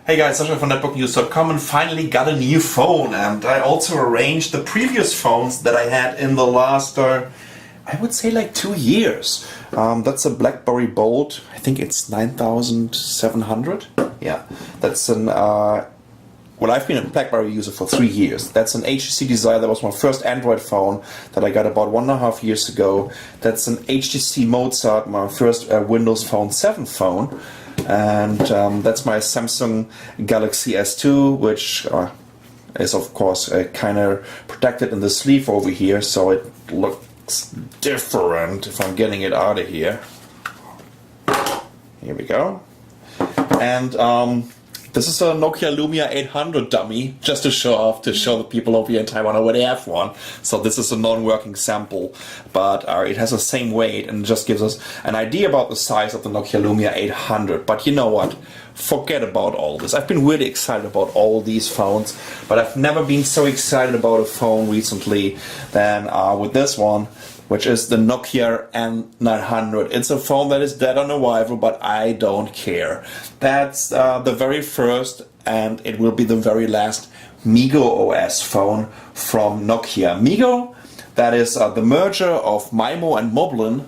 Hey guys, Sasha from netbooknews.com, and finally got a new phone, and I also arranged the previous phones that I had in the last, I would say like 2 years. That's a BlackBerry Bold, I think it's 9700. Yeah, that's an, well, I've been a BlackBerry user for 3 years. That's an HTC Desire. That was my first Android phone that I got about 1.5 years ago. That's an HTC Mozart, my first Windows Phone 7 phone. And that's my Samsung Galaxy S2, which is of course kind of protected in the sleeve over here, so it looks different if I'm getting it out of here. Here we go. And this is a Nokia Lumia 800 dummy, just to show off, to show the people over here in Taiwan I already have one. So this is a non-working sample, but it has the same weight and just gives us an idea about the size of the Nokia Lumia 800. But you know what? Forget about all this. I've been really excited about all these phones, but I've never been so excited about a phone recently than with this one, which is the Nokia N900. It's a phone that is dead on arrival, but I don't care. That's the very first, and it will be the very last MeeGo OS phone from Nokia. MeeGo, that is the merger of MIMO and Moblin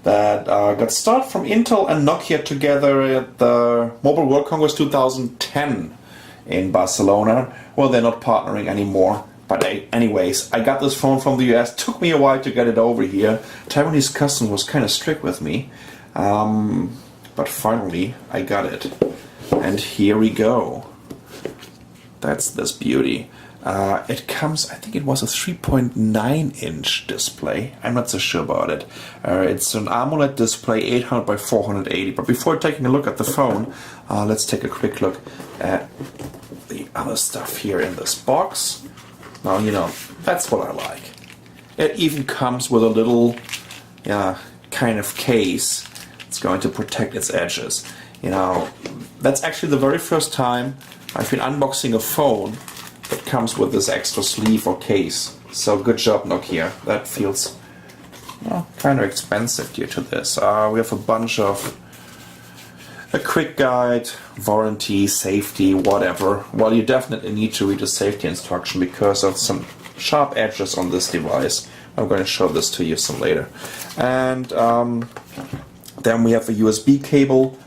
that got started from Intel and Nokia together at the Mobile World Congress 2010 in Barcelona. Well, they're not partnering anymore. But anyways, I got this phone from the US. Took me a while to get it over here. Taiwanese customs was kind of strict with me. But finally, I got it. And here we go. That's this beauty. It comes, I think it was a 3.9-inch display. I'm not so sure about it. It's an AMOLED display, 800 by 480. But before taking a look at the phone, let's take a quick look at the other stuff here in this box. Now, you know, that's what I like. It even comes with a little, kind of case. It's going to protect its edges. You know, that's actually the very first time I've been unboxing a phone that comes with this extra sleeve or case. So good job, Nokia. That feels kind of expensive due to this. We have a bunch of a quick guide, warranty, safety, whatever. Well, you definitely need to read the safety instruction because of some sharp edges on this device. I'm going to show this to you some later. And then we have a USB cable.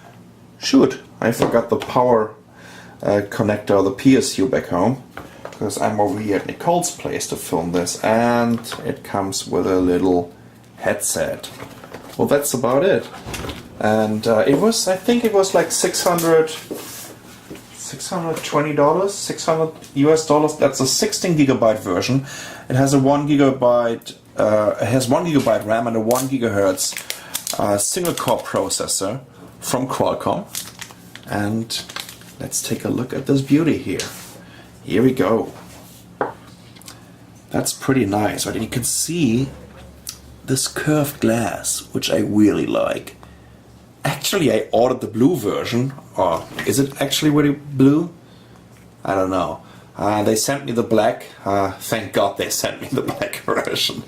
Shoot, I forgot the power connector, the PSU back home, because I'm over here at Nicole's place to film this, and it comes with a little headset. Well, that's about it. And it was, I think it was like $620, $600 US dollars. That's a 16 gigabyte version. It has a 1 gigabyte, it has 1 gigabyte RAM and a 1 gigahertz single core processor from Qualcomm. And let's take a look at this beauty here. Here we go. That's pretty nice, right? And you can see this curved glass, which I really like. Actually, I ordered the blue version, or is it actually really blue? I don't know. They sent me the black. Thank God they sent me the black version.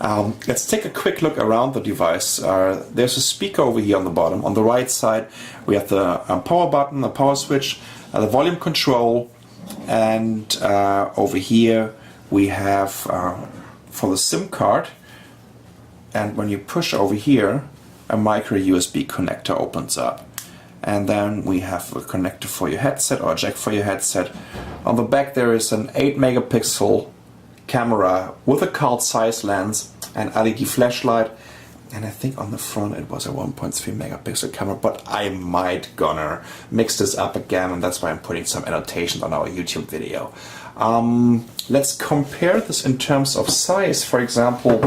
Let's take a quick look around the device. There's a speaker over here on the bottom. On the right side, we have the power button, the power switch, the volume control, and over here we have for the SIM card. And when you push over here, a micro USB connector opens up. And then we have a connector for your headset, or a jack for your headset. On the back there is an 8 megapixel camera with a cult size lens and LED flashlight. And I think on the front it was a 1.3 megapixel camera, but I might gonna mix this up again, and that's why I'm putting some annotations on our YouTube video. Let's compare this in terms of size, for example,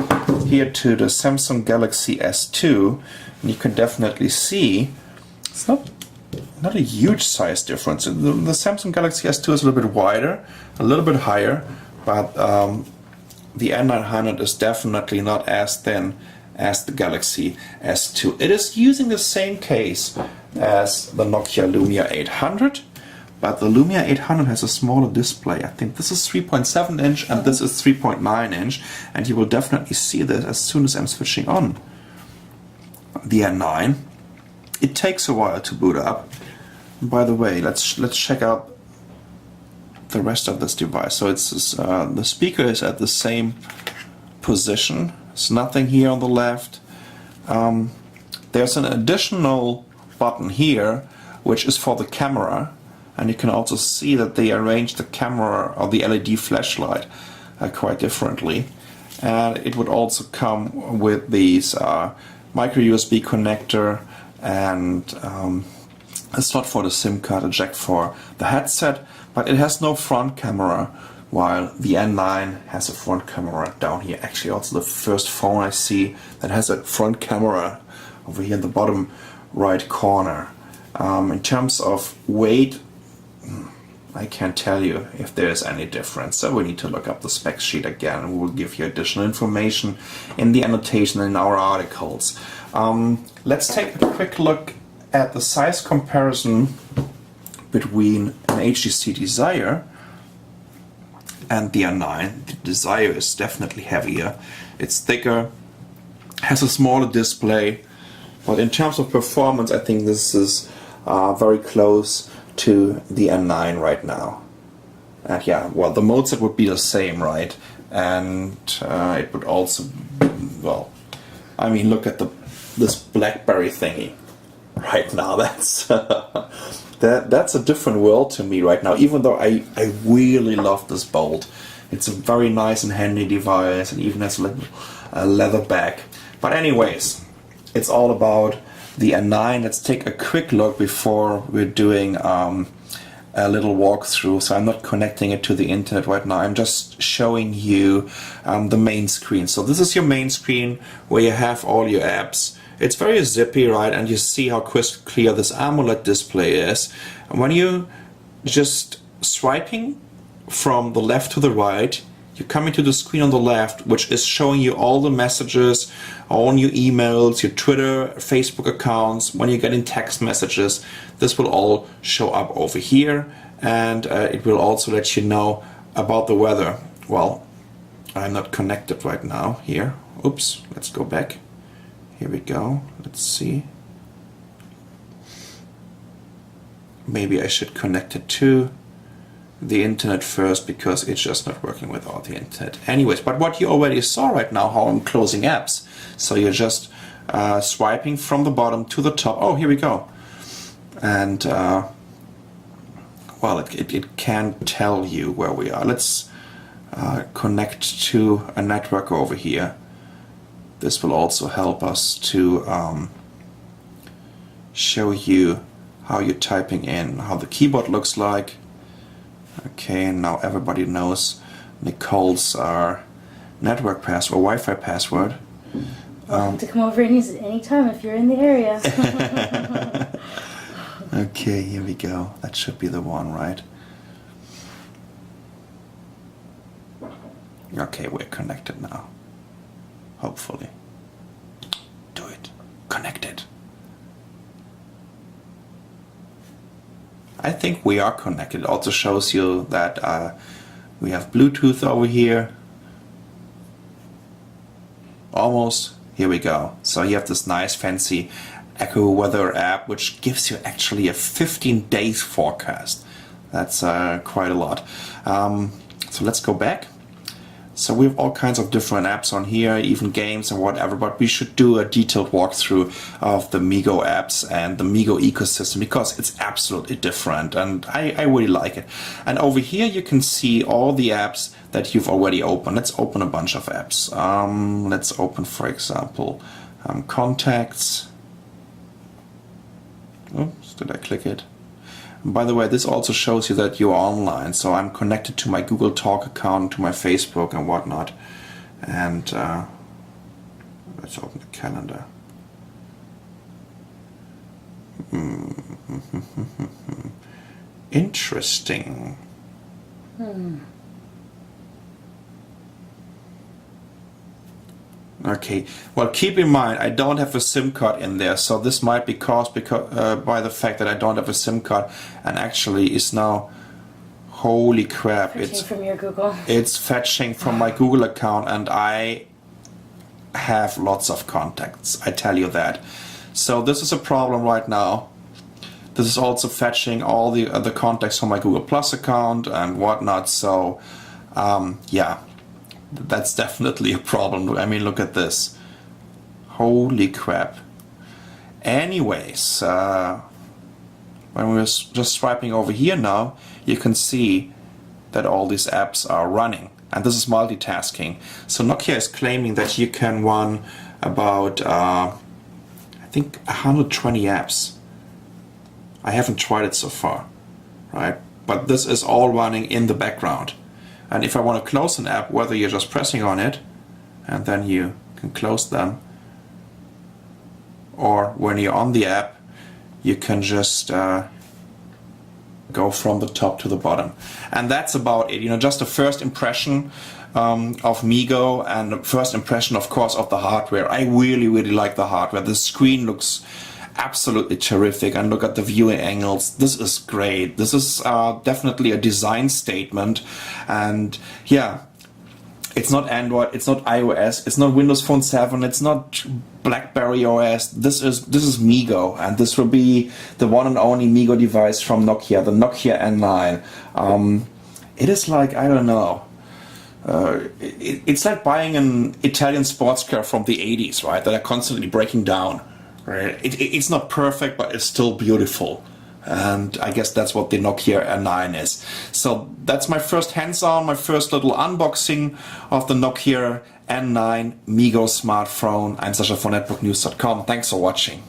here to the Samsung Galaxy S2, and you can definitely see it's not a huge size difference. The Samsung Galaxy S2 is a little bit wider, a little bit higher, but the N900 is definitely not as thin as the Galaxy S2. It is using the same case as the Nokia Lumia 800, but the Lumia 800 has a smaller display. I think this is 3.7 inch and this is 3.9 inch, and you will definitely see this as soon as I'm switching on the N9. It takes a while to boot up, By the way, let's check out the rest of this device. So it's the speaker is at the same position. There's nothing here on the left. There's an additional button here which is for the camera, and you can also see that they arranged the camera or the LED flashlight quite differently. And it would also come with these micro USB connector and a slot for the SIM card, a jack for the headset, but it has no front camera, while the N9 has a front camera down here. Actually, also the first phone I see that has a front camera over here in the bottom right corner. In terms of weight, I can't tell you if there's any difference, so we need to look up the spec sheet again, and we'll give you additional information in the annotation in our articles. Let's take a quick look at the size comparison between an HTC Desire and the N9. The Desire is definitely heavier, it's thicker, has a smaller display, but in terms of performance I think this is very close to the N9 right now. And yeah, well, the mode set would be the same, right? And it would also, well, I mean, look at this BlackBerry thingy right now. That's that's a different world to me right now, even though I really love this Bolt. It's a very nice and handy device, and even has a leather back. But anyways, it's all about the N9. Let's take a quick look before we're doing a little walkthrough. So I'm not connecting it to the internet right now, I'm just showing you the main screen. So this is your main screen where you have all your apps. It's very zippy, right? And you see how crystal clear this AMOLED display is. And when you just swiping from the left to the right, you're coming to the screen on the left, which is showing you all the messages, all your emails, your Twitter, Facebook accounts. When you're getting text messages, this will all show up over here, and it will also let you know about the weather. Well, I'm not connected right now here. Oops, let's go back. Here we go. Let's see. Maybe I should connect it to the internet first, because it's just not working without the internet. Anyways, but what you already saw right now, how I'm closing apps. So you're just swiping from the bottom to the top. Oh, here we go. And well, it can tell you where we are. Let's connect to a network over here. This will also help us to show you how you're typing in, how the keyboard looks like. Okay, and now everybody knows Nicole's network password, or Wi-Fi password. To come over and use it anytime if you're in the area. Okay, here we go. That should be the one, right? Okay, we're connected now. Hopefully. Do it. Connected. I think we are connected. It also shows you that we have Bluetooth over here. Almost. Here we go. So you have this nice fancy Echo Weather app, which gives you actually a 15 days forecast. That's quite a lot. So let's go back. So we have all kinds of different apps on here, even games and whatever, but we should do a detailed walkthrough of the Migo apps and the Migo ecosystem, because it's absolutely different, and I really like it. And over here you can see all the apps that you've already opened. Let's open a bunch of apps. Let's open, for example, Contacts. Oops, did I click it? By the way, this also shows you that you're online, so I'm connected to my Google Talk account, to my Facebook and whatnot. And let's open the calendar. Interesting. Okay, well, keep in mind I don't have a SIM card in there, so this might be caused by the fact that I don't have a SIM card, and actually is now, holy crap, Fetching from your Google. It's fetching from my Google account, and I have lots of contacts, I tell you that. So this is a problem right now. This is also fetching all the contacts from my Google Plus account and whatnot. So yeah, that's definitely a problem. I mean, look at this. Holy crap. Anyways, when we're just swiping over here now, you can see that all these apps are running. And this is multitasking. So Nokia is claiming that you can run about, I think, 120 apps. I haven't tried it so far, right? But this is all running in the background. And if I want to close an app, whether you're just pressing on it, and then you can close them, or when you're on the app, you can just go from the top to the bottom. And that's about it. You know, just a first impression of MeeGo, and the first impression, of course, of the hardware. I really, really like the hardware. The screen looks absolutely terrific, and look at the viewing angles. This is great. This is definitely a design statement. And yeah, it's not Android, it's not iOS, it's not Windows Phone 7, it's not BlackBerry OS. This is MeeGo, and this will be the one and only MeeGo device from Nokia, the Nokia N9. It is like, I don't know, it's like buying an Italian sports car from the 80s, right, that are constantly breaking down. Right? It's not perfect, but it's still beautiful. And I guess that's what the Nokia N9 is. So that's my first hands-on, my first little unboxing of the Nokia N9 MeeGo smartphone. I'm Sasha from netbooknews.com. Thanks for watching.